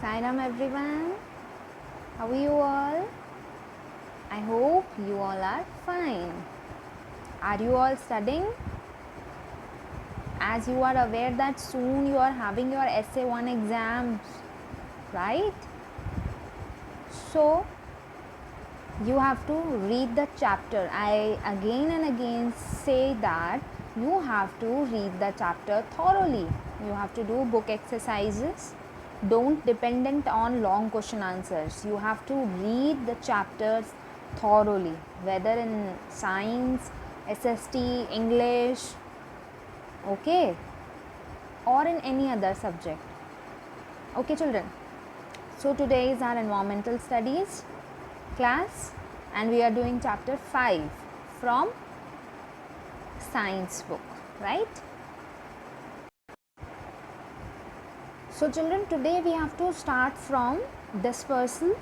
Sairam everyone, how are you all? I hope you all are fine. Are you all studying? As you are aware that soon you are having your essay 1 exams, right? So you have to read the chapter. I again and again say that you have to read the chapter thoroughly. You have to do book exercises. Don't dependent on long question answers. You have to read the chapters thoroughly, whether in science, SST, English, okay, or in any other subject. Okay, children. So today is our environmental studies class and we are doing chapter 5 from science book, right? So children, today we have to start from dispersal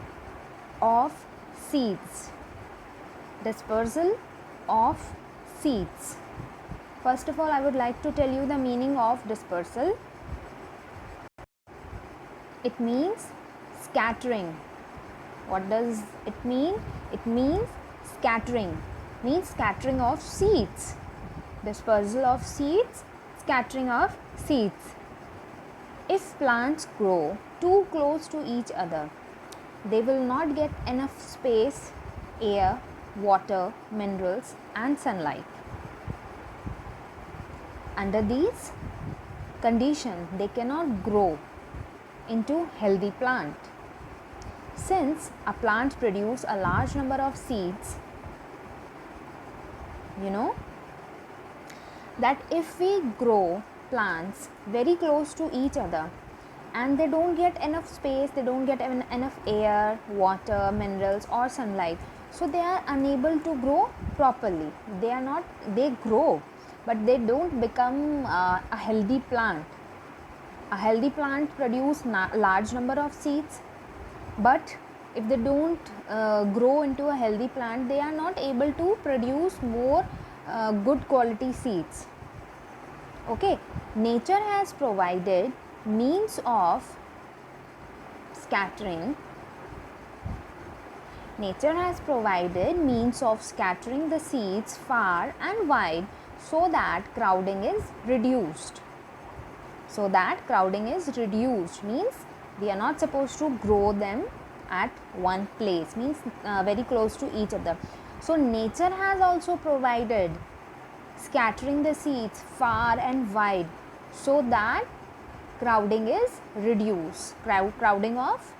of seeds. Dispersal of seeds. First of all, I would like to tell you the meaning of dispersal. It means scattering. What does it mean? It means scattering. Means scattering of seeds. Dispersal of seeds, scattering of seeds. If plants grow too close to each other, they will not get enough space, air, water, minerals and sunlight. Under these conditions, they cannot grow into healthy plant. Since a plant produces a large number of seeds, you know that if we grow plants very close to each other and they don't get enough space, they don't get enough air, water, minerals or sunlight, so they are unable to grow properly. They grow but they don't become a healthy plant. A healthy plant produces large number of seeds, but if they don't grow into a healthy plant, they are not able to produce more good quality seeds. Okay, nature has provided means of scattering. Nature has provided means of scattering the seeds far and wide so that crowding is reduced. So that crowding is reduced means we are not supposed to grow them at one place, means very close to each other. So nature has also provided scattering the seeds far and wide so that crowding is reduced, crowding of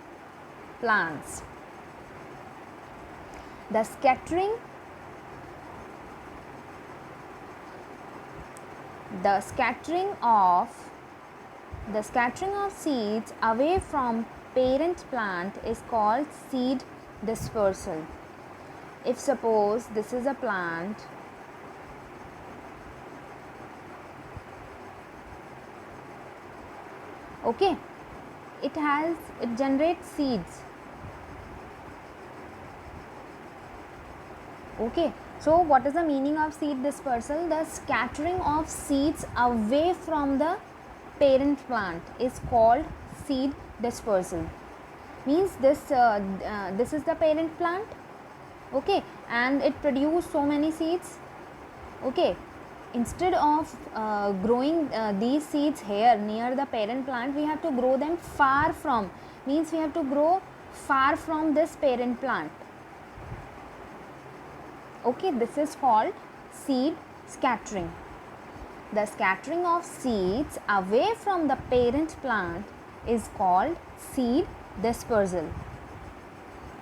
plants. The scattering of seeds away from parent plant is called seed dispersal. If suppose this is a plant, okay, it generates seeds. Okay, so what is the meaning of seed dispersal? The scattering of seeds away from the parent plant is called seed dispersal. Means this is the parent plant, okay, and it produces so many seeds. Okay, instead of growing these seeds here near the parent plant, we have to grow them far from, means we have to grow far from this parent plant. Okay, this is called seed scattering. The scattering of seeds away from the parent plant is called seed dispersal.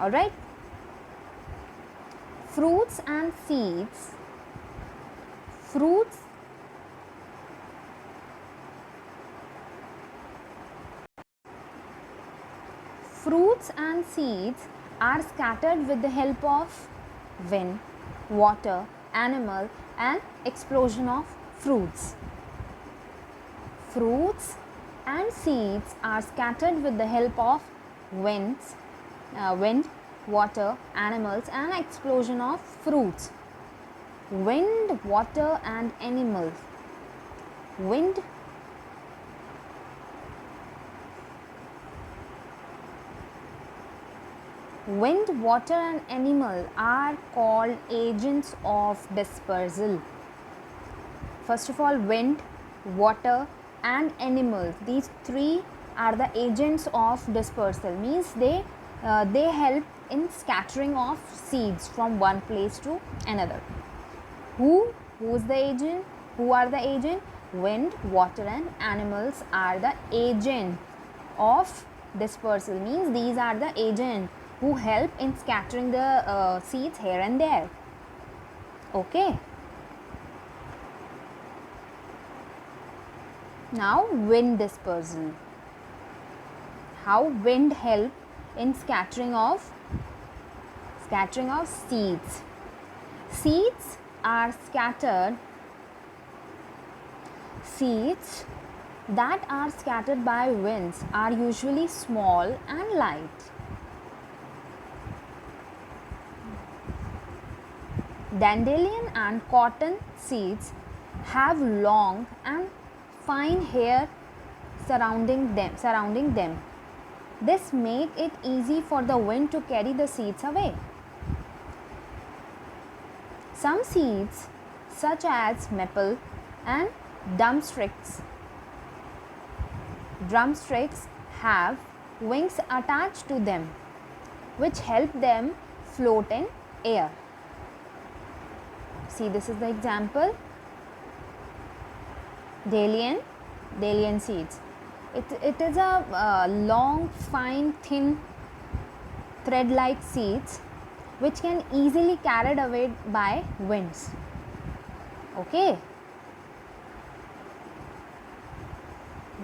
Alright. Fruits and seeds. Fruits and seeds are scattered with the help of wind, water, animal and explosion of fruits. Fruits and seeds are scattered with the help of wind, water, animals and explosion of fruits. Wind, water and animals. Wind, Wind, water and animal are called agents of dispersal. First of all, wind, water and animals, these three are the agents of dispersal, means they help in scattering of seeds from one place to another. Who's the agent? Who are the agent? Wind, water and animals are the agent of dispersal, means these are the agent who help in scattering the seeds here and there. Okay. Now wind dispersal. How wind help in scattering of seeds. Seeds that are scattered by winds are usually small and light. Dandelion and cotton seeds have long and fine hair surrounding them. This makes it easy for the wind to carry the seeds away. Some seeds, such as maple and drumsticks have wings attached to them, which help them float in air. See, this is the example. Dalian seeds. It is a long, fine, thin, thread-like seeds which can easily carried away by winds. Okay.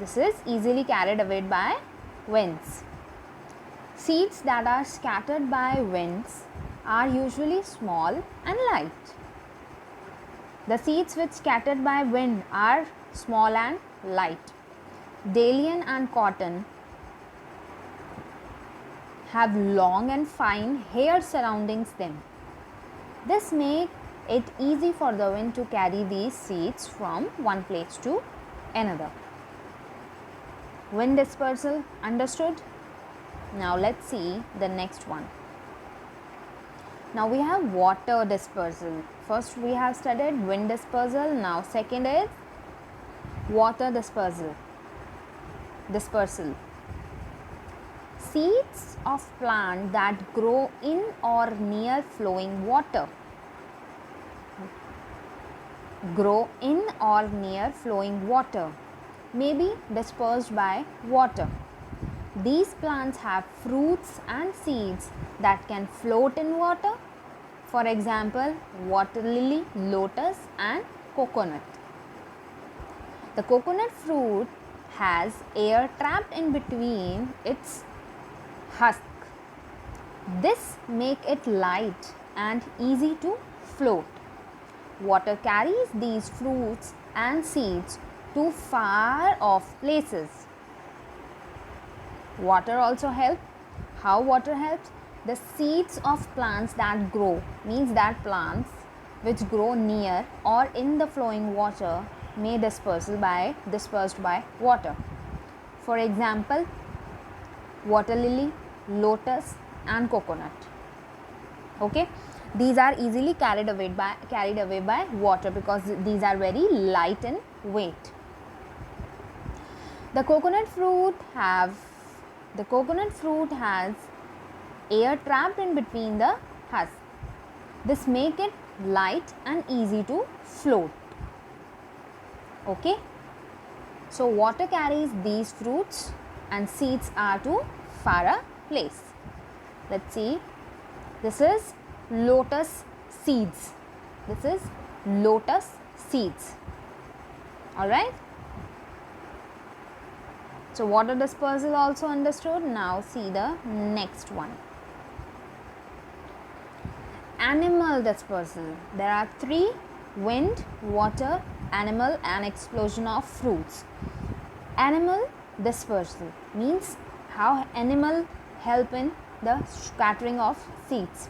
This is easily carried away by winds. Seeds that are scattered by winds are usually small and light. The seeds which scattered by wind are small and light. Dalian and cotton have long and fine hair surrounding them. This makes it easy for the wind to carry these seeds from one place to another. Wind dispersal understood? Now let's see the next one. Now we have water dispersal. First we have studied wind dispersal. Now second is water dispersal. Seeds of plants that grow in or near flowing water. May be dispersed by water. These plants have fruits and seeds that can float in water. For example, water lily, lotus and coconut. The coconut fruit has air trapped in between its husk. This makes it light and easy to float. Water carries these fruits and seeds to far off places. Water also helps. How water helps? The seeds of plants that grow, means that plants which grow near or in the flowing water may dispersed by water. For example, water lily, lotus and coconut. Okay, these are easily carried away by water because these are very light in weight. The coconut fruit has air trapped in between the husk. This makes it light and easy to float. Okay, so water carries these fruits and seeds are to far a place. Let's see, this is lotus seeds. Alright, so water dispersal also understood. Now see the next one. Animal dispersal. There are three: wind, water, animal and explosion of fruits. Animal dispersal means how animal help in the scattering of seeds.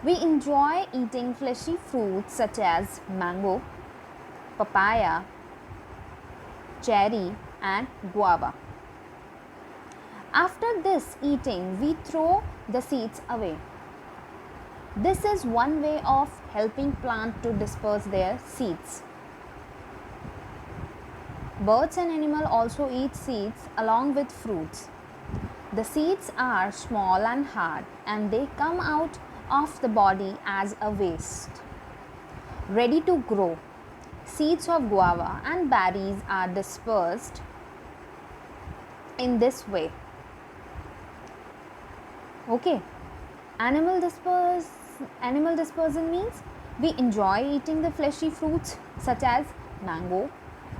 We enjoy eating fleshy fruits such as mango, papaya, cherry and guava. After this eating, we throw the seeds away. This is one way of helping plant to disperse their seeds. Birds and animals also eat seeds along with fruits. The seeds are small and hard, and they come out of the body as a waste. Ready to grow. Seeds of guava and berries are dispersed in this way. Okay. Animal dispersion means we enjoy eating the fleshy fruits such as mango,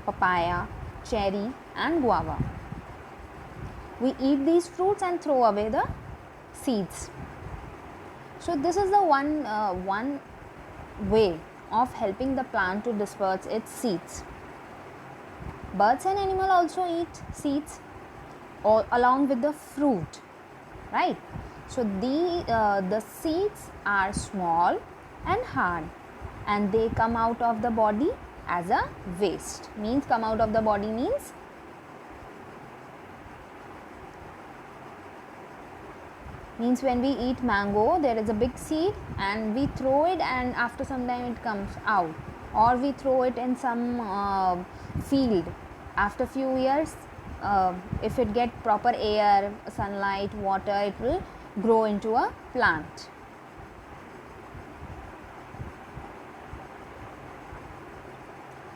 papaya, cherry and guava. We eat these fruits and throw away the seeds. So this is the one way of helping the plant to disperse its seeds. Birds and animals also eat seeds along with the fruit, right? So the seeds are small and hard, and they come out of the body as a waste. Means come out of the body means when we eat mango, there is a big seed and we throw it, and after some time it comes out, or we throw it in some field. After few years, if it get proper air, sunlight, water, it will grow into a plant.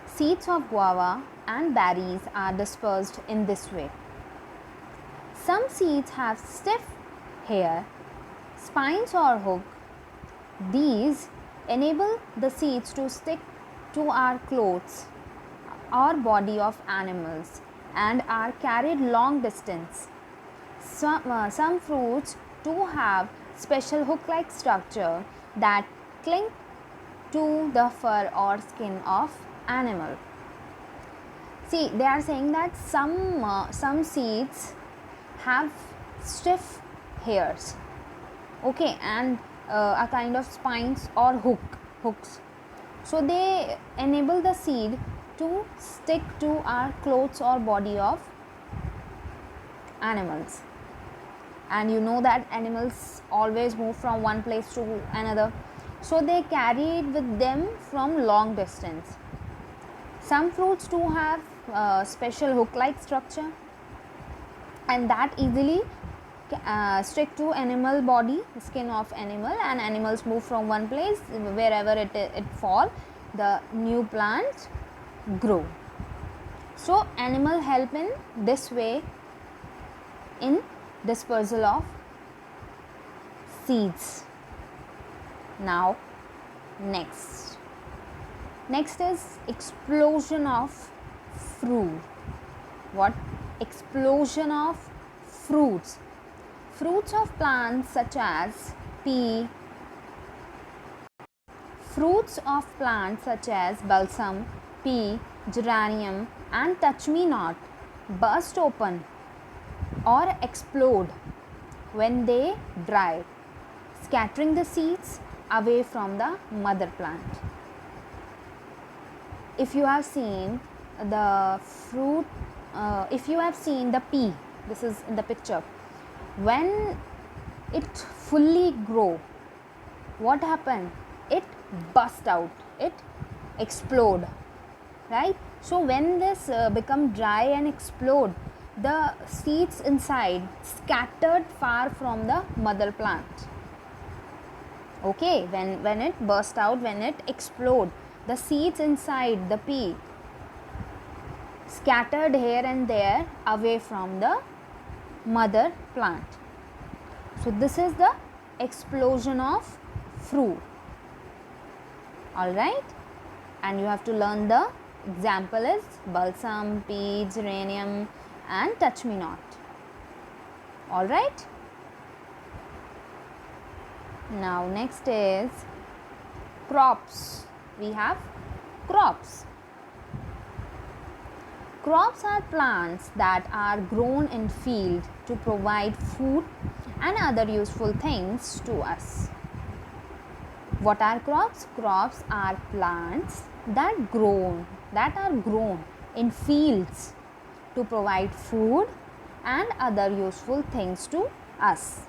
Seeds of guava and berries are dispersed in this way. Some seeds have stiff hair, spines or hook. These enable the seeds to stick to our clothes or body of animals and are carried long distance. Some fruits do have special hook-like structure that cling to the fur or skin of animal. See, they are saying that some seeds have stiff hairs, okay, and a kind of spines or hooks. So they enable the seed to stick to our clothes or body of animals. And you know that animals always move from one place to another, so they carry it with them from long distance. Some fruits do have special hook-like structure, and that easily stick to animal body, skin of animal, and animals move from one place wherever it fall, the new plants grow. So animal help in this way in dispersal of seeds. Now next is explosion of fruit. What? Explosion of fruits. Fruits of plants such as pea. Fruits of plants such as balsam, pea, geranium and touch-me-not burst open or explode when they dry, scattering the seeds away from the mother plant. If you have seen the fruit, if you have seen the pea, this is in the picture, when it fully grow, what happened? It burst out, it explode, right? So when this become dry and explode, the seeds inside scattered far from the mother plant. Okay, when it burst out, when it explode, the seeds inside the pea scattered here and there away from the mother plant. So this is the explosion of fruit. Alright, and you have to learn the example is balsam, pea, geranium and touch-me-not. Alright, now next is crops. We have crops. Crops are plants that are grown in field to provide food and other useful things to us. What are crops? Crops are plants that are grown in fields to provide food and other useful things to us.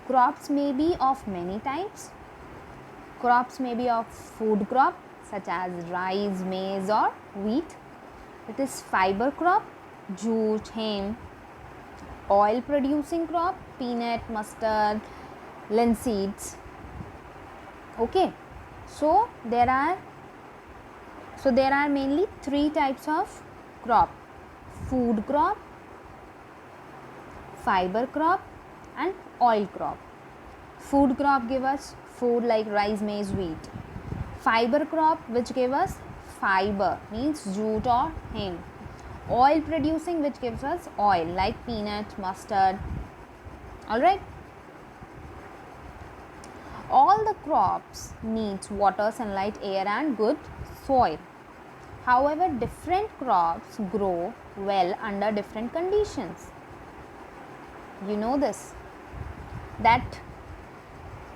Crops may be of many types. Crops may be of food crop such as rice, maize or wheat. It is fiber crop, jute, hemp. Oil producing crop, peanut, mustard, linseeds. Okay, so there are mainly three types of crop: food crop, fiber crop and oil crop. Food crop give us food like rice, maize, wheat. Fiber crop which give us fiber means jute or hemp. Oil producing which gives us oil like peanut, mustard. Alright. All the crops needs water, sunlight, air and good soil. However, different crops grow well under different conditions. You know this, that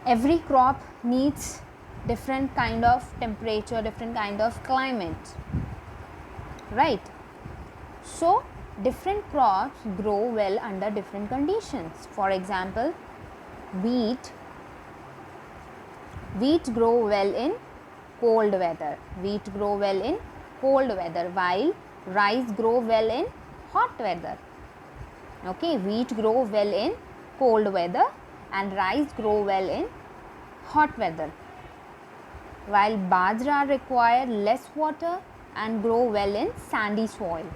every crop needs different kind of temperature, different kind of climate, right? So different crops grow well under different conditions. For example, wheat grow well in cold weather. Wheat grow well in cold weather, while rice grow well in hot weather. Okay, wheat grow well in cold weather and rice grow well in hot weather, while bajra require less water and grow well in sandy soil.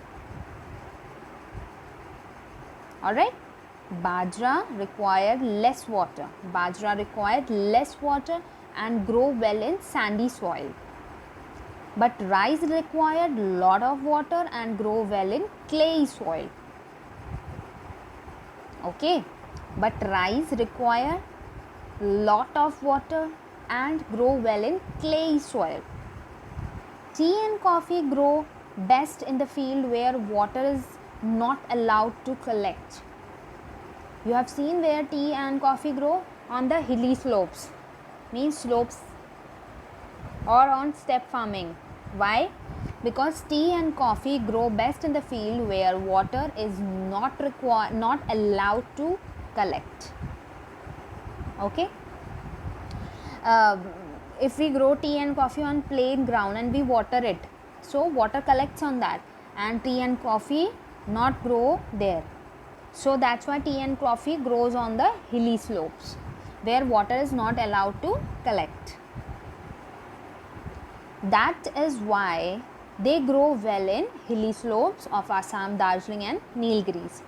Alright, bajra require less water. Bajra require less water and grow well in sandy soil. But rice required lot of water and grow well in clay soil. Okay, but rice require lot of water and grow well in clay soil. Tea and coffee grow best in the field where water is not allowed to collect. You have seen where tea and coffee grow? On the hilly slopes, means slopes or on step farming. Why? Because tea and coffee grow best in the field where water is not allowed to collect. Okay. If we grow tea and coffee on plain ground and we water it, so water collects on that, and tea and coffee not grow there. So that's why tea and coffee grows on the hilly slopes where water is not allowed to collect. That is why they grow well in hilly slopes of Assam, Darjeeling and Nilgiris.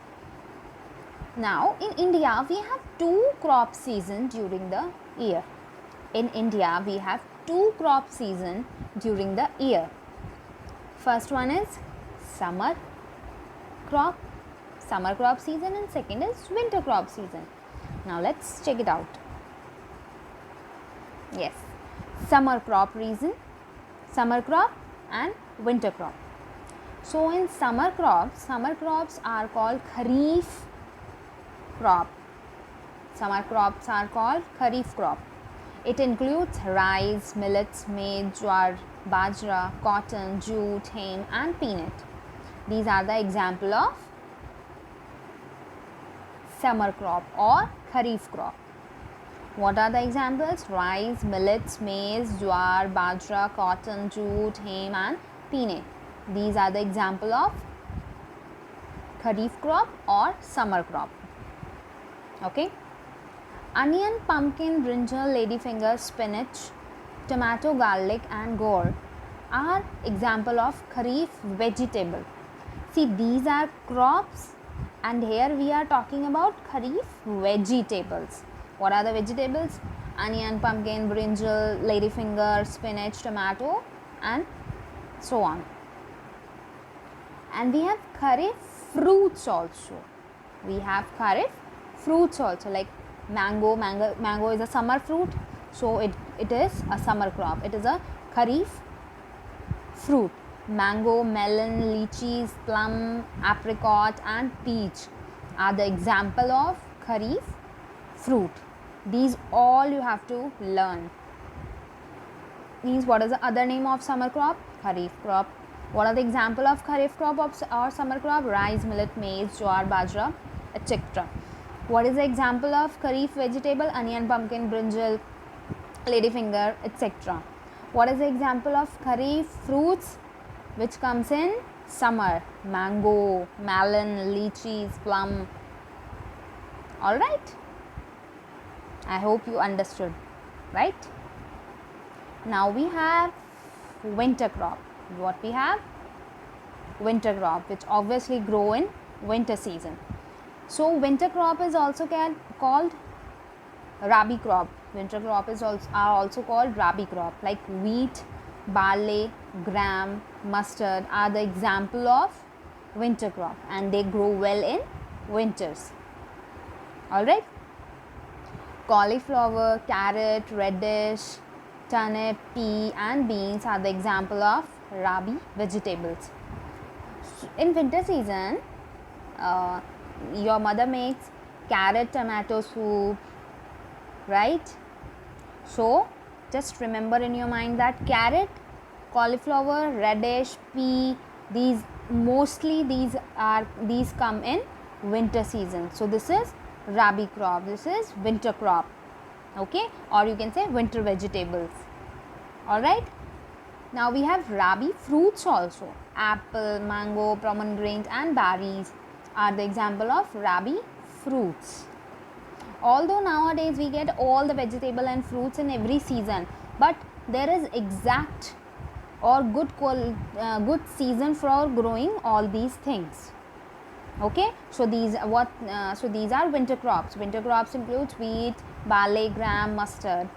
Now in India we have two crop seasons during the year. In India we have two crop seasons during the year. First one is summer crop season, and second is winter crop season. Now let's check it out. Yes, summer crop and winter crop. So in summer crops are called kharif crop. Summer crops are called kharif crop. It includes rice, millets, maize, jowar, bajra, cotton, jute, hemp and peanut. These are the example of summer crop or kharif crop. What are the examples? Rice, millets, maize, jowar, bajra, cotton, jute, hemp and peanut. These are the example of kharif crop or summer crop. Okay. Onion, pumpkin, brinjal, ladyfinger, spinach, tomato, garlic and gourd are example of kharif vegetable. See, these are crops and here we are talking about kharif vegetables. What are the vegetables? Onion, pumpkin, brinjal, ladyfinger, spinach, tomato and so on. And we have kharif fruits also. Like mango is a summer fruit, so it is a summer crop. It is a kharif fruit. Mango, melon, lychees, plum, apricot and peach are the example of kharif fruit. These all you have to learn. Means what is the other name of summer crop? Kharif crop. What are the example of kharif crop or summer crop? Rice, millet, maize, jowar, bajra, etc. What is the example of kharif vegetable? Onion, pumpkin, brinjal, ladyfinger, etc. What is the example of kharif fruits which comes in summer? Mango, melon, lychees, plum. All right. I hope you understood, right? Now we have winter crop. What we have? Winter crop, which obviously grow in winter season. So winter crop is also called rabi crop. Winter crop are also called rabi crop, like wheat, barley, gram, mustard are the example of winter crop, and they grow well in winters. All right. Cauliflower, carrot, radish, turnip, pea and beans are the example of rabi vegetables. In winter season, your mother makes carrot tomato soup, right? So just remember in your mind that carrot, cauliflower, radish, pea, these come in winter season. So this is rabi crop, this is winter crop, okay, or you can say winter vegetables. All right. Now we have rabi fruits also. Apple, mango, pomegranate and berries are the example of rabi fruits. Although nowadays we get all the vegetable and fruits in every season, but there is exact or good season for growing all these things. Okay, so these are winter crops. Winter crops includes wheat, barley, gram, mustard.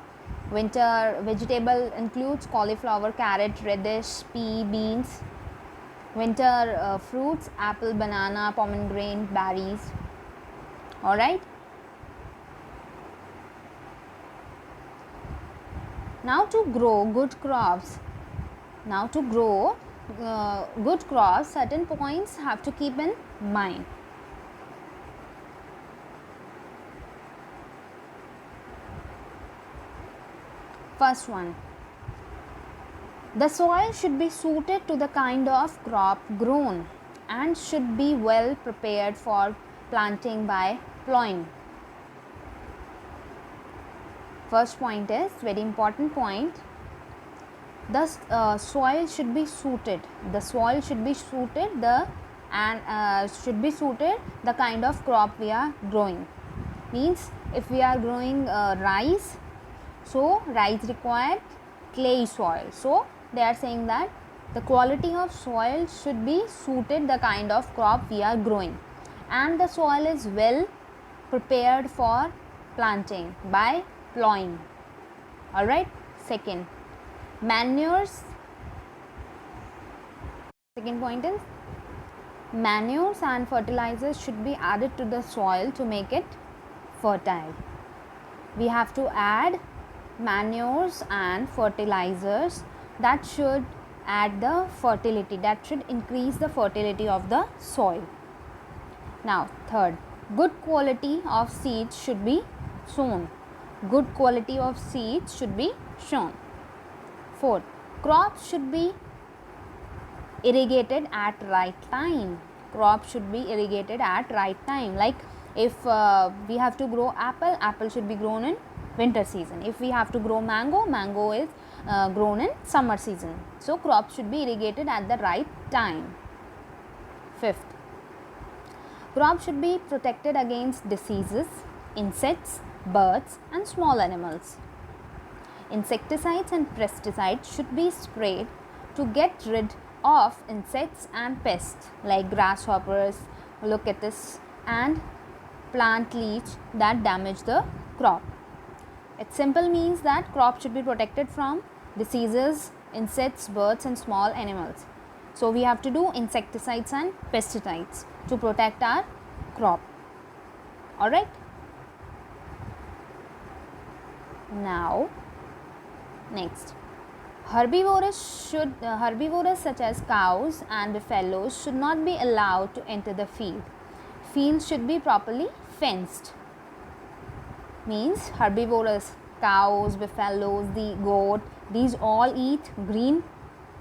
Winter vegetable includes cauliflower, carrot, radish, pea, beans. Winter fruits, apple, banana, pomegranate, berries. All right. Now to grow good crops, certain points have to keep in mind. First one, the soil should be suited to the kind of crop grown and should be well prepared for planting by plowing. First point is very important point. The soil should be suited. The soil should be suited the kind of crop we are growing. Means if we are growing rice, so rice required clay soil. So they are saying that the quality of soil should be suited the kind of crop we are growing, and the soil is well prepared for planting by plowing. All right. Second, manures. Second point is manures and fertilizers should be added to the soil to make it fertile. We have to add manures and fertilizers that should add the fertility, that should increase the fertility of the soil. Now third, good quality of seeds should be sown. Good quality of seeds should be shown. Fourth, crops should be irrigated at right time. Crops should be irrigated at right time. Like if we have to grow apple, apple should be grown in winter season. If we have to grow mango, mango is grown in summer season. So crops should be irrigated at the right time. Fifth, crops should be protected against diseases, insects, birds and small animals. Insecticides and pesticides should be sprayed to get rid of insects and pests like grasshoppers, locusts and plant leech that damage the crop. It simple means that crop should be protected from diseases, insects, birds and small animals. So we have to do insecticides and pesticides to protect our crop. All right. Now next, herbivores such as cows and buffaloes should not be allowed to enter the field. Fields should be properly fenced. Means herbivores, cows, buffaloes, the goat, these all eat green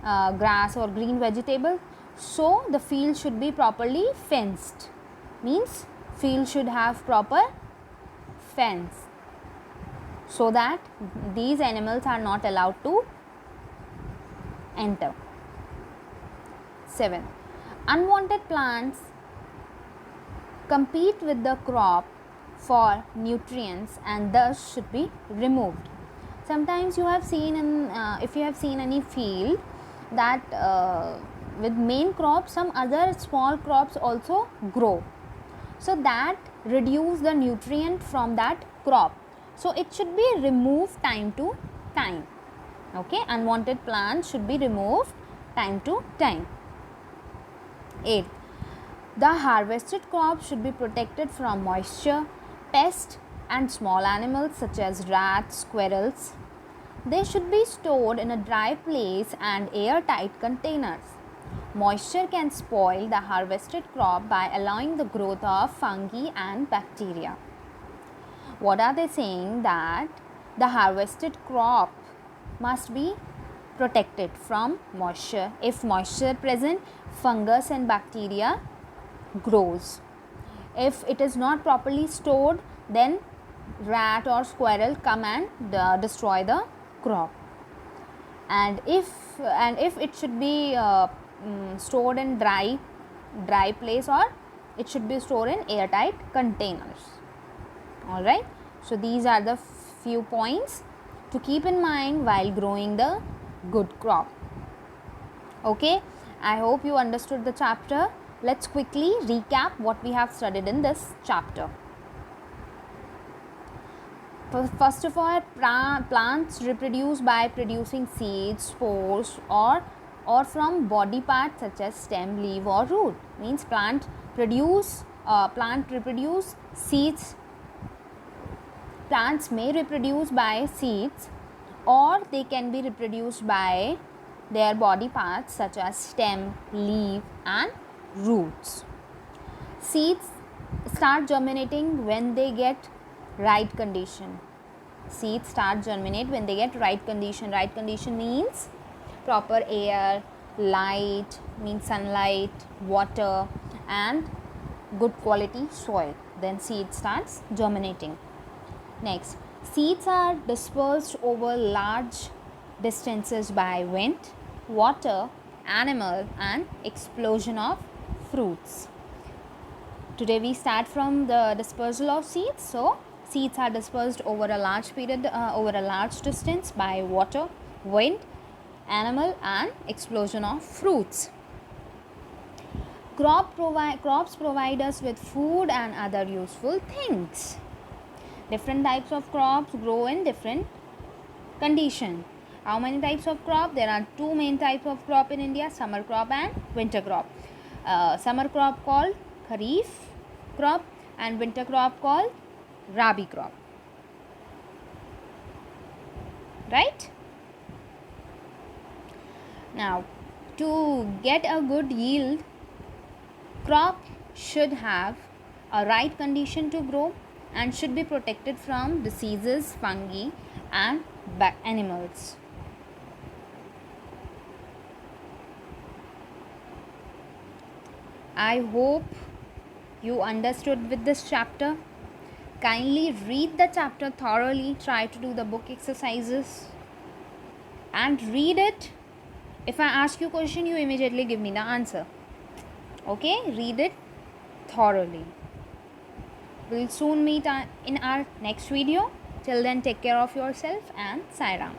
grass or green vegetable. So the field should be properly fenced, means field should have proper fence, so that these animals are not allowed to enter. 7. Unwanted plants compete with the crop for nutrients and thus should be removed. Sometimes you have seen in if you have seen any field that with main crop some other small crops also grow, so that reduce the nutrient from that crop, so it should be removed time to time. Okay, unwanted plants should be removed time to time. 8. The harvested crop should be protected from moisture, pests and small animals such as rats, squirrels. They should be stored in a dry place and airtight containers. Moisture can spoil the harvested crop by allowing the growth of fungi and bacteria. What are they saying? That the harvested crop must be protected from moisture. If moisture present, fungus and bacteria grows. If it is not properly stored, then rat or squirrel come and destroy the crop. And if it should be stored in dry place, or it should be stored in airtight containers. All right, so these are the few points to keep in mind while growing the good crop. Okay, I hope you understood the chapter. Let's quickly recap what we have studied in this chapter. First of all, plants reproduce by producing seeds, spores or from body parts such as stem, leaf or root. Means plant reproduce seeds. Plants may reproduce by seeds, or they can be reproduced by their body parts such as stem, leaf and roots. Seeds start germinating when they get right condition. Seeds start germinate when they get right condition. Right condition means proper air, light, means sunlight, water and good quality soil. Then seed starts germinating. Next, seeds are dispersed over large distances by wind, water, animal and explosion of fruits. Today we start from the dispersal of seeds. So seeds are dispersed over a large period, over a large distance by water, wind, animal and explosion of fruits. Crops provide us with food and other useful things. Different types of crops grow in different condition. How many types of crop? There are two main types of crop in India, summer crop and winter crop. Summer crop called Kharif crop and winter crop called Rabi crop. Right? Now, to get a good yield, crop should have a right condition to grow and should be protected from diseases, fungi and animals. I hope you understood with this chapter. Kindly read the chapter thoroughly, try to do the book exercises and read it. If I ask you a question, you immediately give me the answer. Okay, read it thoroughly. We'll soon meet in our next video. Till then, take care of yourself and Sai Ram.